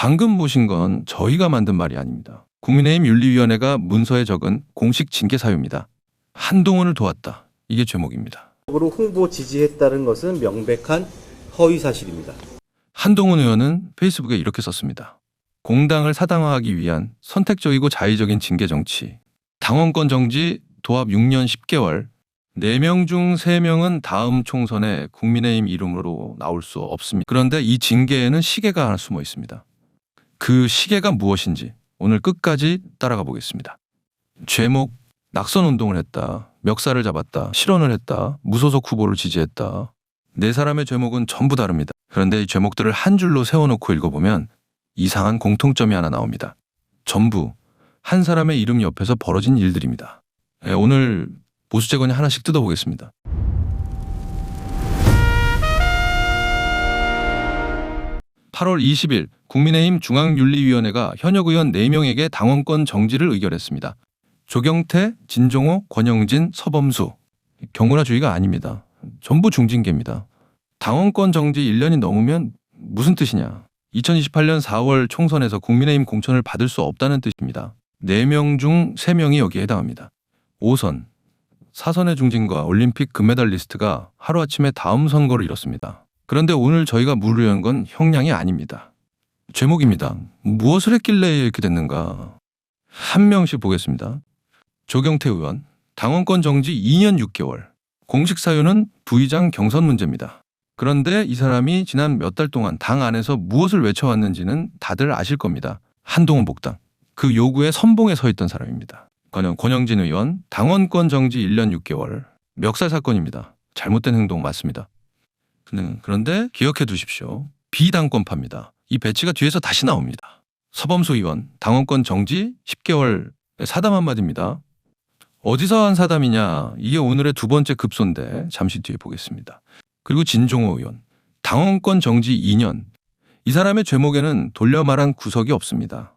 방금 보신 건 저희가 만든 말이 아닙니다. 국민의힘 윤리위원회가 문서에 적은 공식 징계 사유입니다. 한동훈을 도왔다. 이게 제목입니다. 으로 홍보 지지했다는 것은 명백한 허위 사실입니다. 한동훈 의원은 페이스북에 이렇게 썼습니다. 공당을 사당화하기 위한 선택적이고 자의적인 징계 정치. 당원권 정지, 도합 6년 10개월. 4명 중 3명은 다음 총선에 국민의힘 이름으로 나올 수 없습니다. 그런데 이 징계에는 시계가 하나 숨어 있습니다. 그 시계가 무엇인지 오늘 끝까지 따라가 보겠습니다. 제목, 낙선운동을 했다. 멱살을 잡았다. 실언을 했다. 무소속 후보를 지지했다. 네 사람의 제목은 전부 다릅니다. 그런데 이 제목들을 한 줄로 세워놓고 읽어보면 이상한 공통점이 하나 나옵니다. 전부 한 사람의 이름 옆에서 벌어진 일들입니다. 오늘 보수재건이 하나씩 뜯어보겠습니다. (8월 20일) 국민의힘 중앙윤리위원회가 현역 의원 4명에게 당원권 정지를 의결했습니다. 조경태, 진종호, 권영진, 서범수. 경고나 주의가 아닙니다. 전부 중징계입니다. 당원권 정지 1년이 넘으면 무슨 뜻이냐. 2028년 4월 총선에서 국민의힘 공천을 받을 수 없다는 뜻입니다. 4명 중 3명이 여기에 해당합니다. 5선, 사선의 중진과 올림픽 금메달리스트가 하루아침에 다음 선거를 이뤘습니다. 그런데 오늘 저희가 물으려는 건 형량이 아닙니다. 제목입니다. 무엇을 했길래 이렇게 됐는가. 한 명씩 보겠습니다. 조경태 의원, 당원권 정지 2년 6개월. 공식 사유는 부의장 경선 문제입니다. 그런데 이 사람이 지난 몇 달 동안 당 안에서 무엇을 외쳐왔는지는 다들 아실 겁니다. 한동훈 복당. 그 요구에 선봉에 서 있던 사람입니다. 권영진 의원, 당원권 정지 1년 6개월. 멱살 사건입니다. 잘못된 행동 맞습니다. 그런데 기억해 두십시오. 비당권파입니다. 이 배치가 뒤에서 다시 나옵니다. 서범수 의원, 당원권 정지 10개월. 사담 한마디입니다. 어디서 한 사담이냐. 이게 오늘의 두 번째 급소인데 잠시 뒤에 보겠습니다. 그리고 진종호 의원, 당원권 정지 2년. 이 사람의 제목에는 돌려 말한 구석이 없습니다.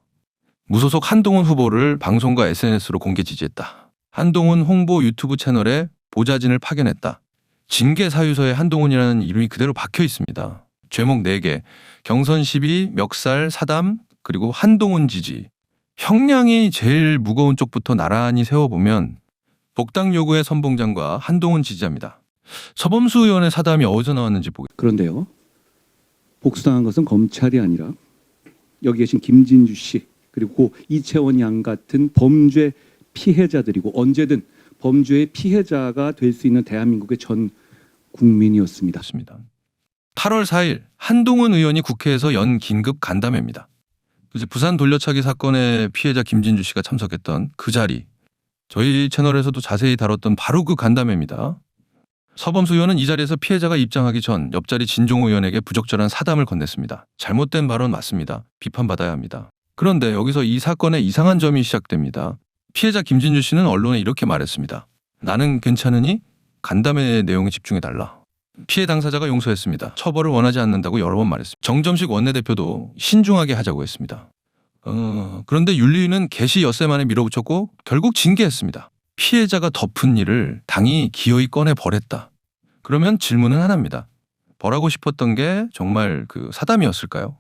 무소속 한동훈 후보를 방송과 SNS로 공개 지지했다. 한동훈 홍보 유튜브 채널에 보좌진을 파견했다. 징계 사유서에 한동훈이라는 이름이 그대로 박혀 있습니다. 제목 4개, 경선 시비, 멱살, 사담, 그리고 한동훈 지지. 형량이 제일 무거운 쪽부터 나란히 세워보면 복당 요구의 선봉장과 한동훈 지지자입니다. 서범수 의원의 사담이 어디서 나왔는지 보겠습니다. 그런데요. 복수당한 것은 검찰이 아니라 여기 계신 김진주 씨 그리고 이채원 양 같은 범죄 피해자들이고 언제든 범죄의 피해자가 될 수 있는 대한민국의 전 국민이었습니다. 8월 4일 한동훈 의원이 국회에서 연 긴급 간담회입니다. 부산 돌려차기 사건의 피해자 김진주 씨가 참석했던 그 자리, 저희 채널에서도 자세히 다뤘던 바로 그 간담회입니다. 서범수 의원은 이 자리에서 피해자가 입장하기 전 옆자리 진종호 의원에게 부적절한 사담을 건넸습니다. 잘못된 발언 맞습니다. 비판받아야 합니다. 그런데 여기서 이 사건의 이상한 점이 시작됩니다. 피해자 김진주 씨는 언론에 이렇게 말했습니다. 나는 괜찮으니 간담회 내용에 집중해달라. 피해 당사자가 용서했습니다. 처벌을 원하지 않는다고 여러 번 말했습니다. 정점식 원내대표도 신중하게 하자고 했습니다. 그런데 윤리위는 개시 엿새 만에 밀어붙였고 결국 징계했습니다. 피해자가 덮은 일을 당이 기어이 꺼내 버렸다. 그러면 질문은 하나입니다. 벌하고 싶었던 게 정말 그 사담이었을까요?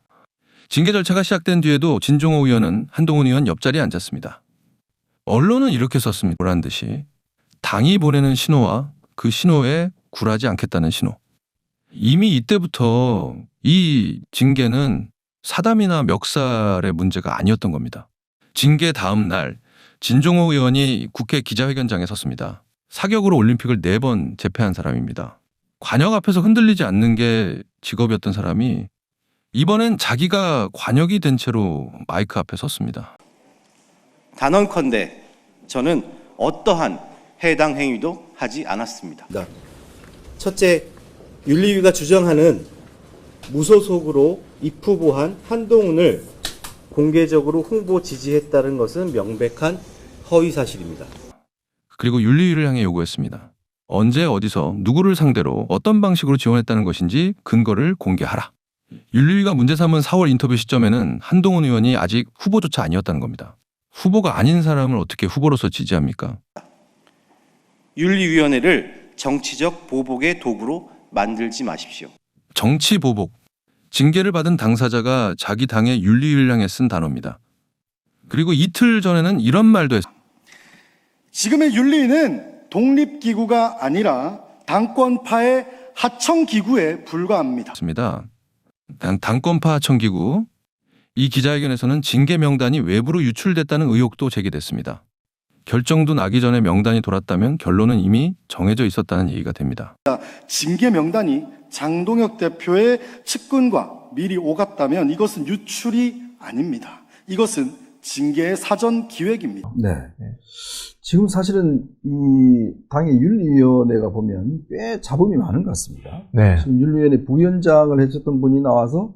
징계 절차가 시작된 뒤에도 진종호 의원은 한동훈 의원 옆자리에 앉았습니다. 언론은 이렇게 썼습니다. 보란 듯이 당이 보내는 신호와 그 신호에 굴하지 않겠다는 신호. 이미 이때부터 이 징계는 사담이나 멱살의 문제가 아니었던 겁니다. 징계 다음 날 진종호 의원이 국회 기자회견장에 섰습니다. 사격으로 올림픽을 4번 제패한 사람입니다. 관역 앞에서 흔들리지 않는 게 직업이었던 사람이 이번엔 자기가 관역이 된 채로 마이크 앞에 섰습니다. 단언컨대 저는 어떠한 해당 행위도 하지 않았습니다. 첫째, 윤리위가 주장하는 무소속으로 입후보한 한동훈을 공개적으로 홍보 지지했다는 것은 명백한 허위 사실입니다. 그리고 윤리위를 향해 요구했습니다. 언제 어디서 누구를 상대로 어떤 방식으로 지원했다는 것인지 근거를 공개하라. 윤리위가 문제 삼은 4월 인터뷰 시점에는 한동훈 의원이 아직 후보조차 아니었다는 겁니다. 후보가 아닌 사람을 어떻게 후보로서 지지합니까? 윤리위원회를 정치적 보복의 도구로 만들지 마십시오. 정치 보복. 징계를 받은 당사자가 자기 당의 윤리위를 향해 쓴 단어입니다. 그리고 이틀 전에는 이런 말도 지금의 윤리위는 독립기구가 아니라 당권파의 하청기구에 불과합니다. 했습니다. 당권파 하청기구. 이 기자회견에서는 징계 명단이 외부로 유출됐다는 의혹도 제기됐습니다. 결정도 나기 전에 명단이 돌았다면 결론은 이미 정해져 있었다는 얘기가 됩니다. 징계 명단이 장동혁 대표의 측근과 미리 오갔다면 이것은 유출이 아닙니다. 이것은 징계의 사전 기획입니다. 네. 지금 사실은 이 당의 윤리위원회가 보면 꽤 잡음이 많은 것 같습니다. 네. 지금 윤리위원회 부위원장을 해줬던 분이 나와서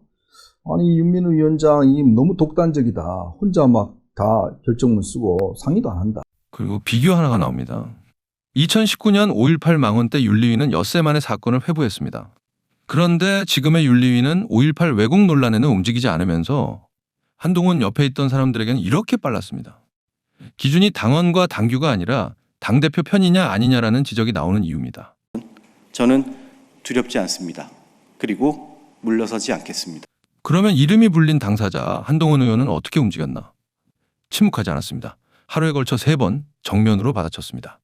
아니 윤민우 위원장이 너무 독단적이다. 혼자 막 다 결정문 쓰고 상의도 안 한다. 그리고 비교 하나가 나옵니다. 2019년 5.18 망원 때 윤리위는 엿새 만에 사건을 회부했습니다. 그런데 지금의 윤리위는 5.18 왜곡 논란에는 움직이지 않으면서 한동훈 옆에 있던 사람들에게는 이렇게 빨랐습니다. 기준이 당원과 당규가 아니라 당대표 편이냐 아니냐라는 지적이 나오는 이유입니다. 저는 두렵지 않습니다. 그리고 물러서지 않겠습니다. 그러면 이름이 불린 당사자 한동훈 의원은 어떻게 움직였나? 침묵하지 않았습니다. 하루에 걸쳐 3번 정면으로 받아쳤습니다.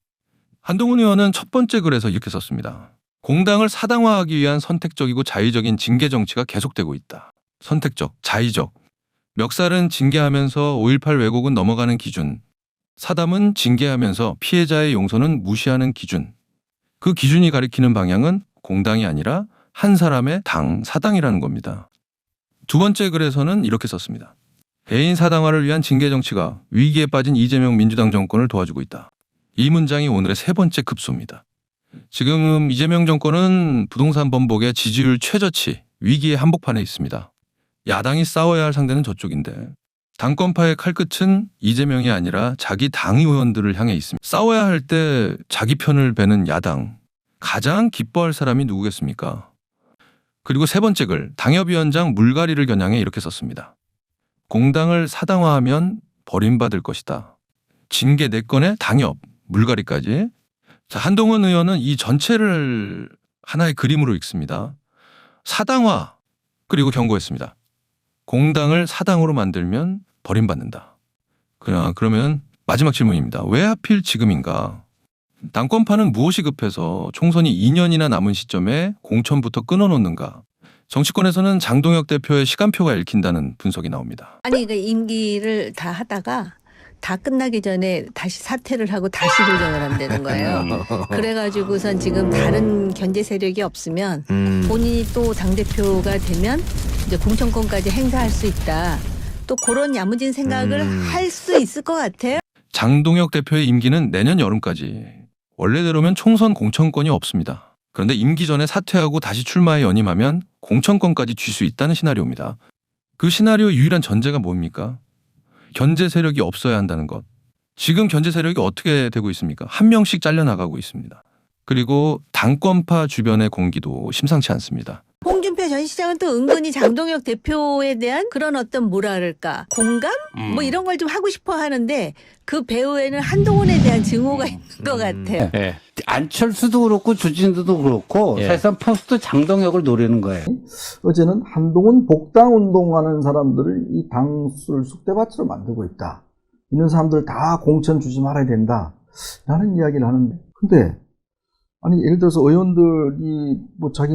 한동훈 의원은 첫 번째 글에서 이렇게 썼습니다. 공당을 사당화하기 위한 선택적이고 자의적인 징계 정치가 계속되고 있다. 선택적, 자의적. 멱살은 징계하면서 5.18 왜곡은 넘어가는 기준. 사담은 징계하면서 피해자의 용서는 무시하는 기준. 그 기준이 가리키는 방향은 공당이 아니라 한 사람의 당, 사당이라는 겁니다. 두 번째 글에서는 이렇게 썼습니다. 개인 사당화를 위한 징계 정치가 위기에 빠진 이재명 민주당 정권을 도와주고 있다. 이 문장이 오늘의 3번째 급소입니다. 지금 이재명 정권은 부동산 번복의 지지율 최저치, 위기의 한복판에 있습니다. 야당이 싸워야 할 상대는 저쪽인데 당권파의 칼끝은 이재명이 아니라 자기 당 의원들을 향해 있습니다. 싸워야 할 때 자기 편을 베는 야당, 가장 기뻐할 사람이 누구겠습니까? 그리고 3번째 글, 당협위원장 물갈이를 겨냥해 이렇게 썼습니다. 공당을 사당화하면 버림받을 것이다. 징계 4건에 당협, 물갈이까지. 자, 한동훈 의원은 이 전체를 하나의 그림으로 읽습니다. 사당화, 그리고 경고했습니다. 공당을 사당으로 만들면 버림받는다. 그러면 마지막 질문입니다. 왜 하필 지금인가? 당권파는 무엇이 급해서 총선이 2년이나 남은 시점에 공천부터 끊어놓는가? 정치권에서는 장동혁 대표의 시간표가 읽힌다는 분석이 나옵니다. 아니 그 임기를 다 하다가 다 끝나기 전에 다시 사퇴를 하고 다시 도전을 한다는 거예요. 그래가지고선 지금 다른 견제 세력이 없으면 본인이 또 당대표가 되면 이제 공천권까지 행사할 수 있다. 또 그런 야무진 생각을 할 수 있을 것 같아요. 장동혁 대표의 임기는 내년 여름까지. 원래대로면 총선 공천권이 없습니다. 그런데 임기 전에 사퇴하고 다시 출마에 연임하면 공천권까지 쥘 수 있다는 시나리오입니다. 그 시나리오의 유일한 전제가 뭡니까? 견제 세력이 없어야 한다는 것. 지금 견제 세력이 어떻게 되고 있습니까? 한 명씩 잘려나가고 있습니다. 그리고 당권파 주변의 공기도 심상치 않습니다. 홍준표 전 시장은 또 은근히 장동혁 대표에 대한 그런 어떤 뭐라 그럴까 공감? 뭐 이런 걸 좀 하고 싶어 하는데 그 배후에는 한동훈에 대한 증오가 있는 것 같아요. 네. 안철수도 그렇고 주진우도 그렇고 예. 사실상 포스트 장동혁을 노리는 거예요. 어제는 한동훈 복당 운동하는 사람들을 이 당수를 쑥대밭으로 만들고 있다. 이런 사람들 다 공천 주지 말아야 된다. 라는 이야기를 하는데. 근데 아니 예를 들어서 의원들이 뭐 자기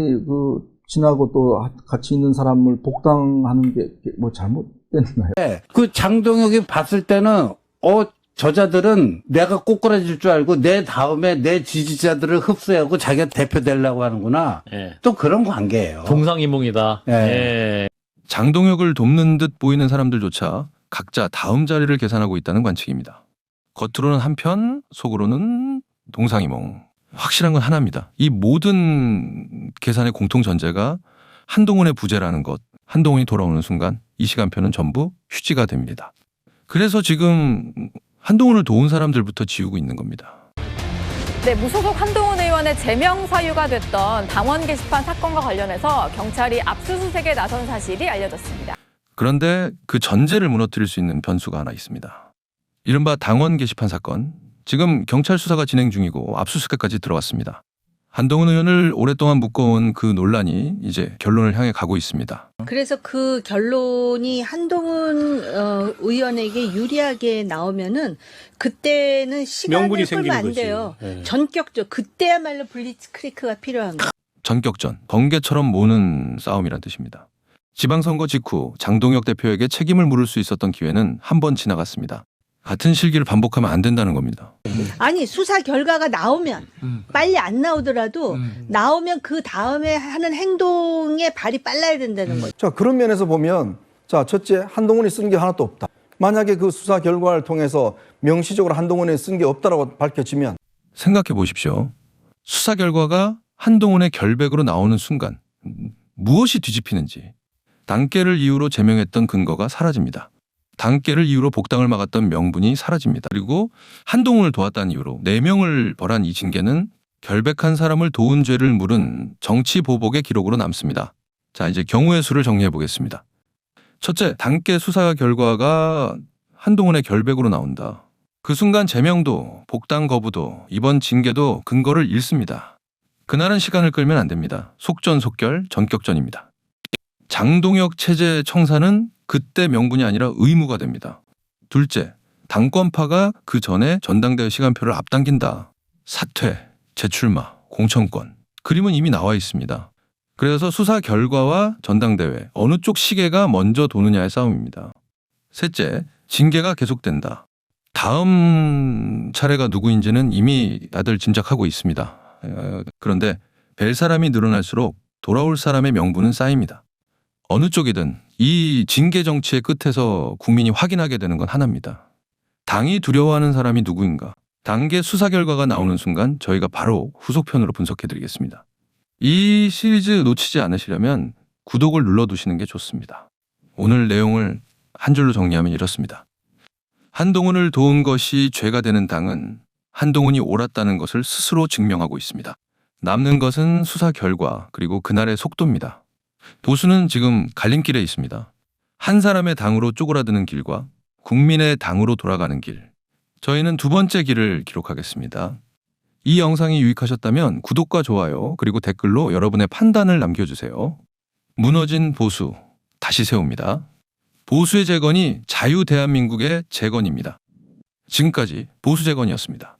지나고 또 같이 있는 사람을 복당하는 게 뭐 잘못됐나요? 그 장동혁이 봤을 때는 저자들은 내가 꼬꾸라질 줄 알고 내 다음에 내 지지자들을 흡수하고 자기가 대표 되려고 하는구나. 예. 또 그런 관계예요. 동상이몽이다. 예. 예. 장동혁을 돕는 듯 보이는 사람들조차 각자 다음 자리를 계산하고 있다는 관측입니다. 겉으로는 한편, 속으로는 동상이몽. 확실한 건 하나입니다. 이 모든 계산의 공통 전제가 한동훈의 부재라는 것. 한동훈이 돌아오는 순간 이 시간표는 전부 휴지가 됩니다. 그래서 지금 한동훈을 도운 사람들부터 지우고 있는 겁니다. 네, 무소속 한동훈 의원의 제명 사유가 됐던 당원 게시판 사건과 관련해서 경찰이 압수수색에 나선 사실이 알려졌습니다. 그런데 그 전제를 무너뜨릴 수 있는 변수가 하나 있습니다. 이른바 당원 게시판 사건. 지금 경찰 수사가 진행 중이고 압수수색까지 들어갔습니다. 한동훈 의원을 오랫동안 묶어온 그 논란이 이제 결론을 향해 가고 있습니다. 그래서 그 결론이 한동훈 의원에게 유리하게 나오면은 그때는 시간을 명분이 끌면 생기는 안 거지. 돼요. 네. 전격적 그때야말로 블리츠크리크가 필요한 거예요. 전격전, 번개처럼 모는 싸움이란 뜻입니다. 지방선거 직후 장동혁 대표에게 책임을 물을 수 있었던 기회는 한 번 지나갔습니다. 같은 실기를 반복하면 안 된다는 겁니다. 아니 수사 결과가 나오면 빨리 안 나오더라도 나오면 그 다음에 하는 행동에 발이 빨라야 된다는 거죠. 자, 그런 면에서 보면 자, 첫째, 한동훈이 쓴 게 하나도 없다. 만약에 그 수사 결과를 통해서 명시적으로 한동훈이 쓴 게 없다라고 밝혀지면 생각해 보십시오. 수사 결과가 한동훈의 결백으로 나오는 순간 무엇이 뒤집히는지 당깨를 이유로 제명했던 근거가 사라집니다. 당깨를 이유로 복당을 막았던 명분이 사라집니다. 그리고 한동훈을 도왔다는 이유로 4명을 벌한 이 징계는 결백한 사람을 도운 죄를 물은 정치 보복의 기록으로 남습니다. 자, 이제 경우의 수를 정리해 보겠습니다. 첫째, 당깨 수사 결과가 한동훈의 결백으로 나온다. 그 순간 제명도 복당 거부도 이번 징계도 근거를 잃습니다. 그날은 시간을 끌면 안 됩니다. 속전속결 전격전입니다. 장동혁 체제 청산은 그때 명분이 아니라 의무가 됩니다. 둘째, 당권파가 그 전에 전당대회 시간표를 앞당긴다. 사퇴, 재출마, 공천권. 그림은 이미 나와 있습니다. 그래서 수사 결과와 전당대회 어느 쪽 시계가 먼저 도느냐의 싸움입니다. 셋째, 징계가 계속된다. 다음 차례가 누구인지는 이미 다들 짐작하고 있습니다. 그런데 뵐 사람이 늘어날수록 돌아올 사람의 명분은 쌓입니다. 어느 쪽이든 이 징계 정치의 끝에서 국민이 확인하게 되는 건 하나입니다. 당이 두려워하는 사람이 누구인가? 당계 수사 결과가 나오는 순간 저희가 바로 후속편으로 분석해 드리겠습니다. 이 시리즈 놓치지 않으시려면 구독을 눌러두시는 게 좋습니다. 오늘 내용을 한 줄로 정리하면 이렇습니다. 한동훈을 도운 것이 죄가 되는 당은 한동훈이 옳았다는 것을 스스로 증명하고 있습니다. 남는 것은 수사 결과 그리고 그날의 속도입니다. 보수는 지금 갈림길에 있습니다. 한 사람의 당으로 쪼그라드는 길과 국민의 당으로 돌아가는 길. 저희는 두 번째 길을 기록하겠습니다. 이 영상이 유익하셨다면 구독과 좋아요 그리고 댓글로 여러분의 판단을 남겨주세요. 무너진 보수 다시 세웁니다. 보수의 재건이 자유 대한민국의 재건입니다. 지금까지 보수 재건이었습니다.